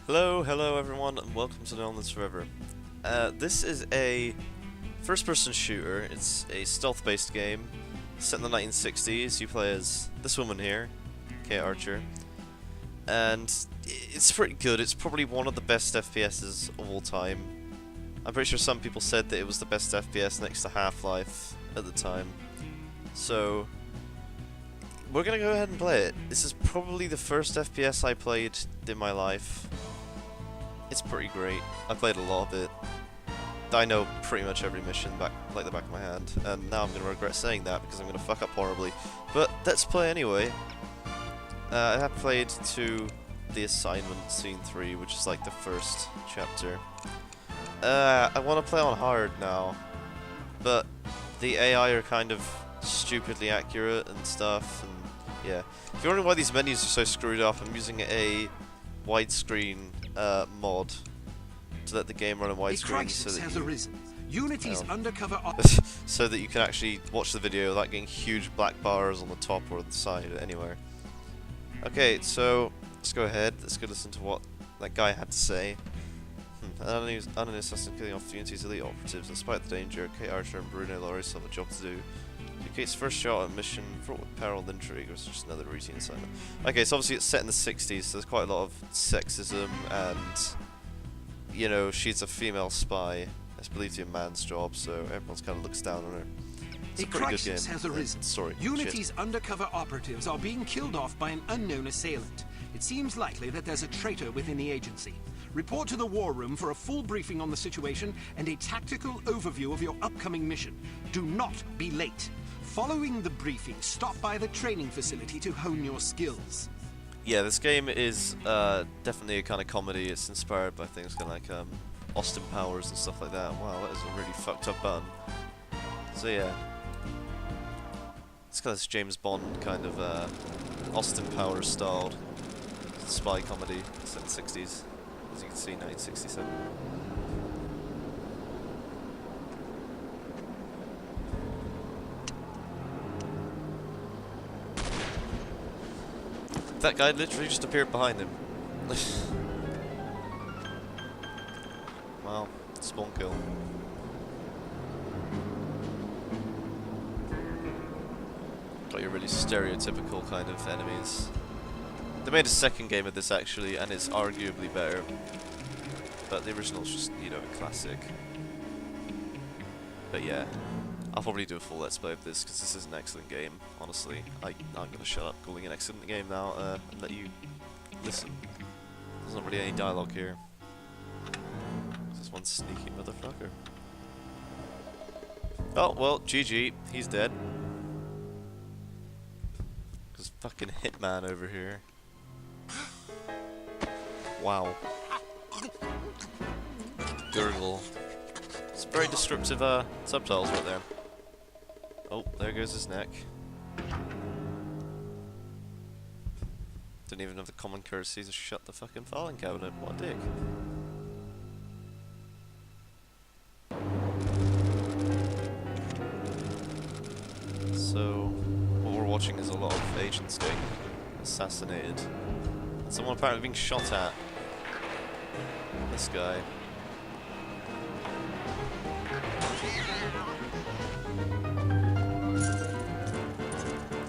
Hello everyone, and welcome to No One's Forever. This is a first-person shooter. It's a stealth-based game set in the 1960s. You play as this woman here, Kate Archer, and it's pretty good. It's probably one of the best FPSs of all time. I'm pretty sure some people said that it was the best FPS next to Half-Life at the time. So we're gonna go ahead and play it. This is probably the first FPS I played in my life. It's pretty great. I played a lot of it. I know pretty much every mission like the back of my hand, and now I'm going to regret saying that because I'm going to fuck up horribly. But let's play anyway. I have played to the assignment scene 3, which is like the first chapter. I want to play on hard now, but the AI are kind of stupidly accurate and stuff, and yeah. If you're wondering why these menus are so screwed up, I'm using a widescreen mod to let the game run in widescreen so that Unity's undercover so that you can actually watch the video without getting huge black bars on the top or the side or anywhere. Okay, so let's go ahead. Let's go listen to what that guy had to say. An assassin killing off Unity's elite operatives. Despite the danger, Kate Archer and Bruno Laurie still have a job to do. Kate's first shot at a mission fraught with peril and intrigue was just another routine assignment. Okay, so obviously it's set in the 60s, so there's quite a lot of sexism and, you know, she's a female spy. It's believed to be a man's job, so everyone kind of looks down on her. It's a pretty good game. Has arisen. Sorry. Unity's undercover operatives are being killed off by an unknown assailant. It seems likely that there's a traitor within the agency. Report to the war room for a full briefing on the situation and a tactical overview of your upcoming mission. Do not be late. Following the briefing, stop by the training facility to hone your skills. Yeah, this game is definitely a kind of comedy. It's inspired by things kind of like Austin Powers and stuff like that. Wow, that is a really fucked up button. So yeah, it's kind of this James Bond kind of Austin Powers styled spy comedy set in the 60s. As you can see, 1967. That guy literally just appeared behind him. Wow, spawn kill. Got your really stereotypical kind of enemies. They made a second game of this actually, and it's arguably better. But the original's just, you know, a classic. But yeah, I'll probably do a full let's play of this because this is an excellent game, honestly. I'm gonna shut up calling it an excellent game now and let you listen. There's not really any dialogue here. This one sneaky motherfucker. Oh, well, GG, he's dead. There's fucking Hitman over here. Wow. Gurgle. It's very descriptive subtitles right there. Oh, there goes his neck. Didn't even have the common courtesy to shut the fucking filing cabinet. What a dick. So, what we're watching is a lot of agents getting assassinated. And someone apparently being shot at. This guy.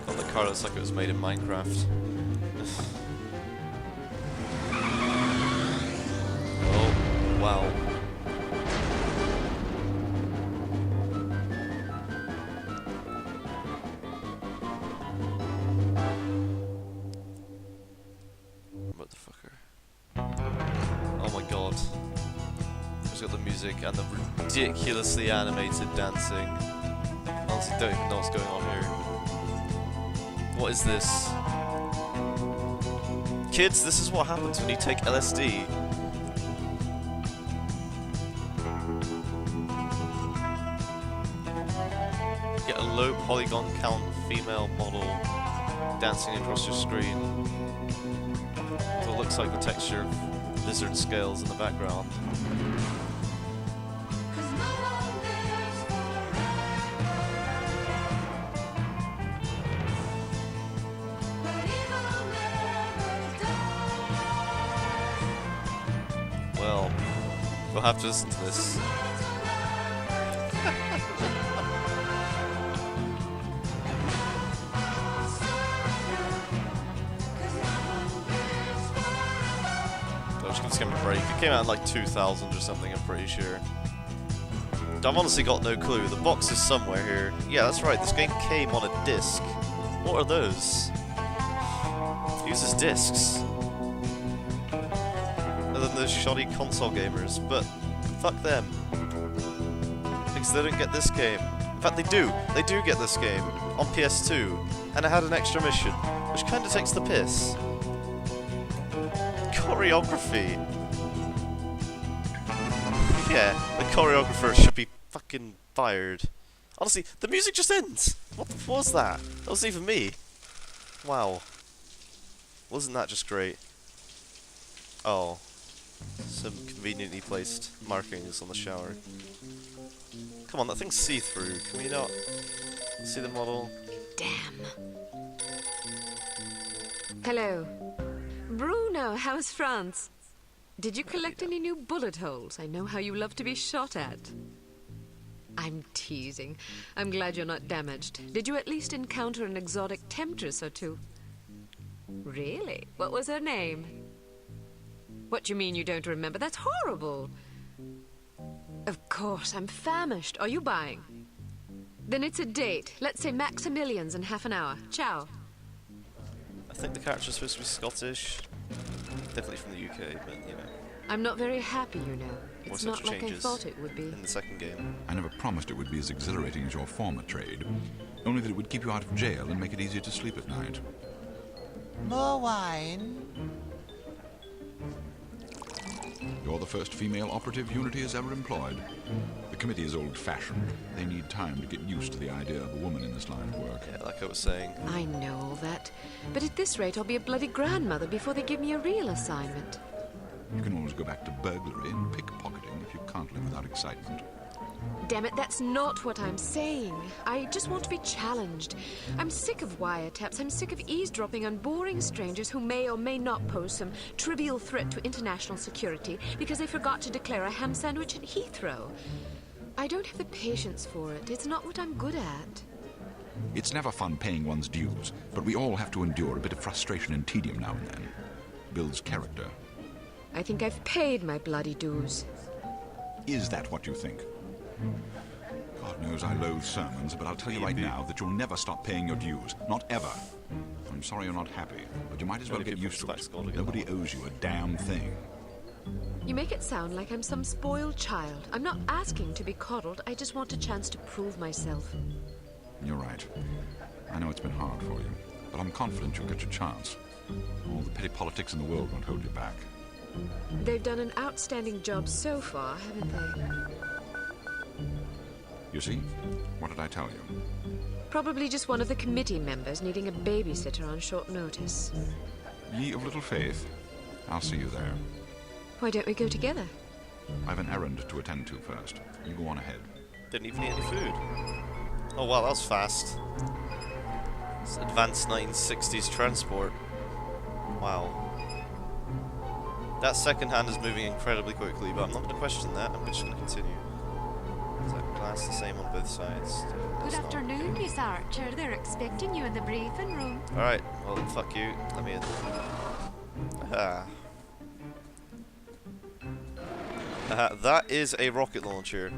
God, the car looks like it was made in Minecraft. Oh, wow. Motherfucker. Oh my god. It's got the music and the ridiculously animated dancing. Honestly, don't even know what's going on here. What is this? Kids, this is what happens when you take LSD. Get a low polygon count female model dancing across your screen. So it looks like the texture of lizard scales in the background. Well, we'll have to listen to this. I'm just gonna give it a break. It came out in like 2000 or something, I'm pretty sure. I've honestly got no clue. The box is somewhere here. Yeah, that's right, this game came on a disc. What are those? It uses discs. Other than those shoddy console gamers, but fuck them. Because they don't get this game. In fact, they do. They do get this game on PS2, and it had an extra mission, which kind of takes the piss. Choreography. Yeah, the choreographer should be fucking fired. Honestly, the music just ends. What was that? That wasn't even me. Wow. Wasn't that just great? Oh. Some conveniently placed markings on the shower. Come on, that thing's see-through. Can we not see the model? Damn. Hello. Bruno, how's France? Did you collect any new bullet holes? I know how you love to be shot at. I'm teasing. I'm glad you're not damaged. Did you at least encounter an exotic temptress or two? Really? What was her name? What do you mean you don't remember? That's horrible. Of course, I'm famished. Are you buying? Then it's a date. Let's say Maximilian's in half an hour. Ciao. I think the character's supposed to be Scottish. Definitely from the UK, but you know. I'm not very happy, you know. It's More not such like I changes thought it would be. in the second game. I never promised it would be as exhilarating as your former trade. Only that it would keep you out of jail and make it easier to sleep at night. More wine? You're the first female operative Unity has ever employed. The committee is old-fashioned. They need time to get used to the idea of a woman in this line of work. Yeah, like I was saying. I know all that. But at this rate, I'll be a bloody grandmother before they give me a real assignment. You can always go back to burglary and pickpocketing if you can't live without excitement. Damn it, that's not what I'm saying. I just want to be challenged. I'm sick of wiretaps. I'm sick of eavesdropping on boring strangers who may or may not pose some trivial threat to international security because they forgot to declare a ham sandwich at Heathrow. I don't have the patience for it. It's not what I'm good at. It's never fun paying one's dues, but we all have to endure a bit of frustration and tedium now and then. Builds character. I think I've paid my bloody dues. Is that what you think? God knows I loathe sermons, but I'll tell you right now that you'll never stop paying your dues. Not ever. I'm sorry you're not happy, but you might as well get used to it. Nobody owes you a damn thing. You make it sound like I'm some spoiled child. I'm not asking to be coddled. I just want a chance to prove myself. You're right. I know it's been hard for you, but I'm confident you'll get your chance. All the petty politics in the world won't hold you back. They've done an outstanding job so far, haven't they? You see? What did I tell you? Probably just one of the committee members needing a babysitter on short notice. Ye of little faith. I'll see you there. Why don't we go together? I've an errand to attend to first. You go on ahead. Didn't even eat any food. Oh wow, that was fast. It's advanced 1960s transport. Wow. That second hand is moving incredibly quickly, but I'm not going to question that. I'm just going to continue. Is that glass the same on both sides? Good afternoon, Miss Archer. They're expecting you in the briefing room. Alright, well, fuck you. Let me in. Aha. Aha, that is a rocket launcher.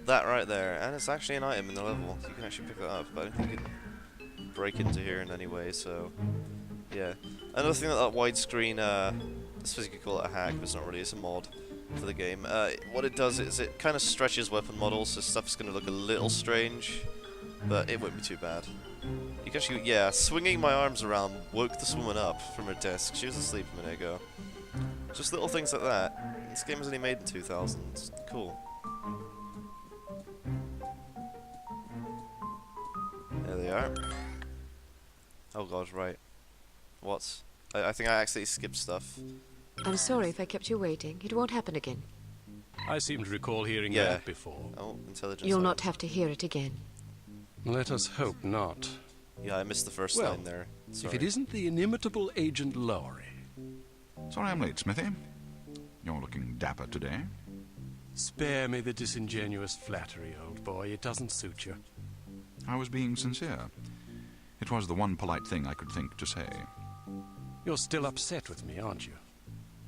That right there. And it's actually an item in the level. You can actually pick that up, but I don't think you can break into here in any way, so... Yeah. Another thing that widescreen, I suppose you could call it a hack, but it's not really, it's a mod for the game. What it does is it kind of stretches weapon models, so stuff's going to look a little strange, but it won't be too bad. You can actually, yeah, swinging my arms around woke this woman up from her desk. She was asleep a minute ago. Just little things like that. This game was only made in 2000. Cool. There they are. Oh god, right. What? I think I actually skipped stuff. I'm sorry if I kept you waiting. It won't happen again. I seem to recall hearing Yeah. that before. Oh, intelligence. You'll not have to hear it again. Let us hope not. Yeah, I missed the first Well, line there. Sorry. If it isn't the inimitable Agent Lowry. Sorry I'm late, Smithy. You're looking dapper today. Spare me the disingenuous flattery, old boy. It doesn't suit you. I was being sincere. It was the one polite thing I could think to say. You're still upset with me, aren't you?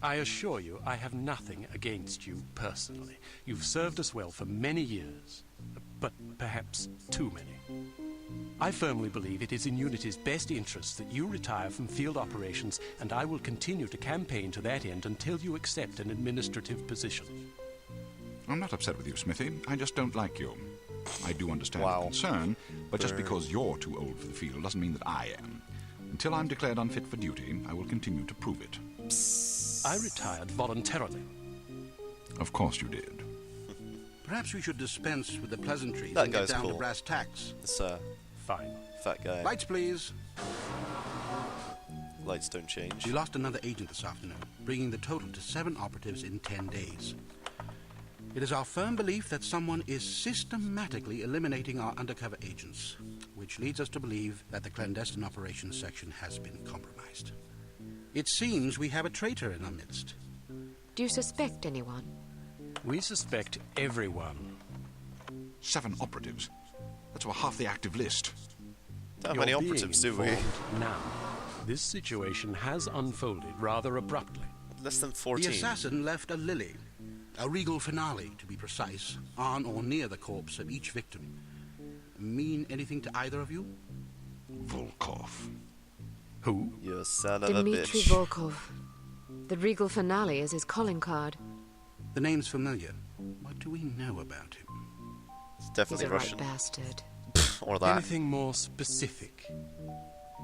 I assure you, I have nothing against you personally. You've served us well for many years, but perhaps too many. I firmly believe it is in Unity's best interest that you retire from field operations, and I will continue to campaign to that end until you accept an administrative position. I'm not upset with you, Smithy. I just don't like you. I do understand Wow. your concern, but just because you're too old for the field doesn't mean that I am. Until I'm declared unfit for duty, I will continue to prove it. I retired voluntarily. Of course you did. Perhaps we should dispense with the pleasantries That and get guy's down cool. to brass tacks. This Fine. fat guy. Lights, please. Lights don't change. We lost another agent this afternoon, bringing the total to 7 operatives in 10 days. It is our firm belief that someone is systematically eliminating our undercover agents, which leads us to believe that the clandestine operations section has been compromised. It seems we have a traitor in our midst. Do you suspect anyone? We suspect everyone. 7 operatives. That's over half the active list. How You're many being operatives do we? informed now. This situation has unfolded rather abruptly. Less than 14. The assassin left a lily, a regal finale, to be precise, on or near the corpse of each victim. Mean anything to either of you? Volkov. Who? You son of Dmitri a bitch. Volkov. The regal finale is his calling card. The name's familiar. What do we know about him? It's He's definitely a right Russian. bastard. Or that. Anything more specific?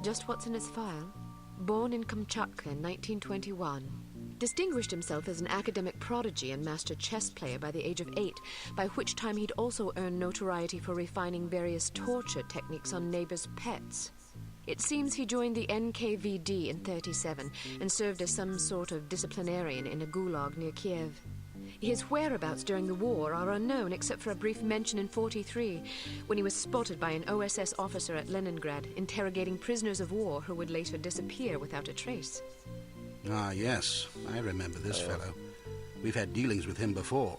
Just what's in his file? Born in Kamchatka in 1921. Distinguished himself as an academic prodigy and master chess player by the age of 8, by which time he'd also earned notoriety for refining various torture techniques on neighbors' pets. It seems he joined the NKVD in 37 and served as some sort of disciplinarian in a gulag near Kiev. His whereabouts during the war are unknown except for a brief mention in 43, when he was spotted by an OSS officer at Leningrad interrogating prisoners of war who would later disappear without a trace. Ah, yes. I remember this fellow. We've had dealings with him before.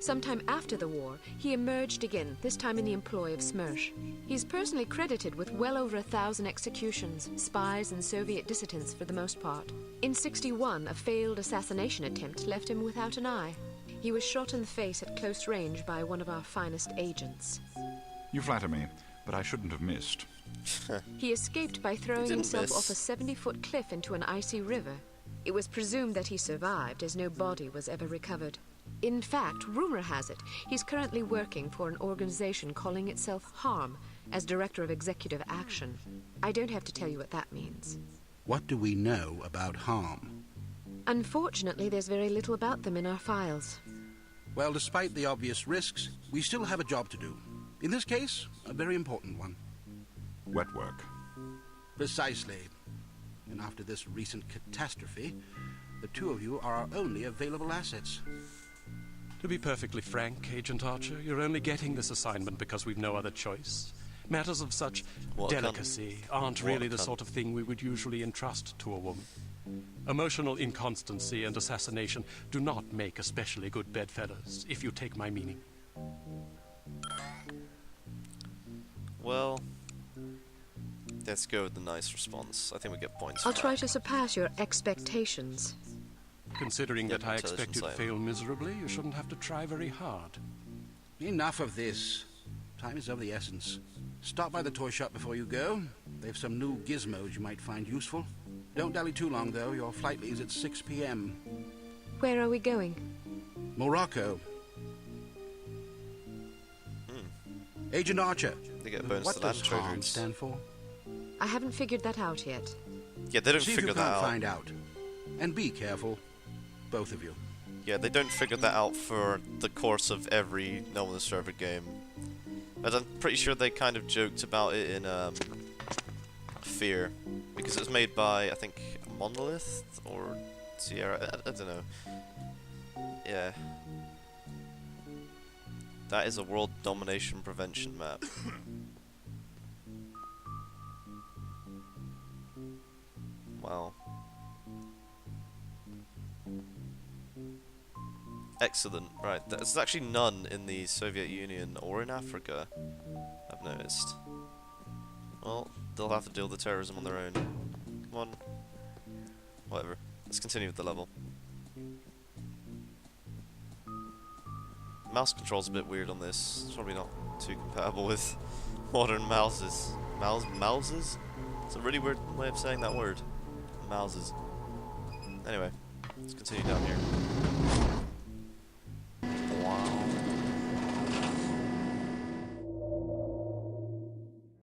Sometime after the war, he emerged again, this time in the employ of Smersh. He's personally credited with well over 1,000 executions, spies and Soviet dissidents for the most part. In 61, a failed assassination attempt left him without an eye. He was shot in the face at close range by one of our finest agents. You flatter me, but I shouldn't have missed. He escaped by throwing didn't himself miss. off a 70-foot cliff into an icy river. It was presumed that he survived, as no body was ever recovered. In fact, rumor has it, he's currently working for an organization calling itself HARM, as Director of Executive Action. I don't have to tell you what that means. What do we know about harm? Unfortunately, there's very little about them in our files. Well, despite the obvious risks, we still have a job to do. In this case, a very important one. Wet work. Precisely. And after this recent catastrophe, the two of you are our only available assets. To be perfectly frank, Agent Archer, you're only getting this assignment because we've no other choice. Matters of such What a cunt. delicacy aren't What a really the cunt. sort of thing we would usually entrust to a woman. Emotional inconstancy and assassination do not make especially good bedfellows, if you take my meaning. Well, let's go with the nice response. I think we get points. I'll for try that. to surpass your expectations. Considering Yeah, that I intelligence, expect you to I am. fail miserably, you shouldn't have to try very hard. Enough of this. Time is of the essence. Stop by the toy shop before you go. They've some new gizmos you might find useful. Don't dally too long, though. Your flight leaves at 6 p.m. Where are we going? Morocco. Agent Archer. They get a bonus What to land does harm traders. stand for? I haven't figured that out yet. Yeah, they don't See if figure you that can't out. find out. And be careful. Both of you. Yeah, they don't figure that out for the course of every No One Server game. But I'm pretty sure they kind of joked about it in Fear, because it was made by, I think, Monolith or Sierra. I don't know. Yeah. That is a world domination prevention map. Wow. Excellent. Right, there's actually none in the Soviet Union or in Africa, I've noticed. Well, they'll have to deal with the terrorism on their own. Come on. Whatever. Let's continue with the level. Mouse control's a bit weird on this. It's probably not too compatible with modern mouses. Mouses? It's a really weird way of saying that word. Mouses. Anyway, let's continue down here.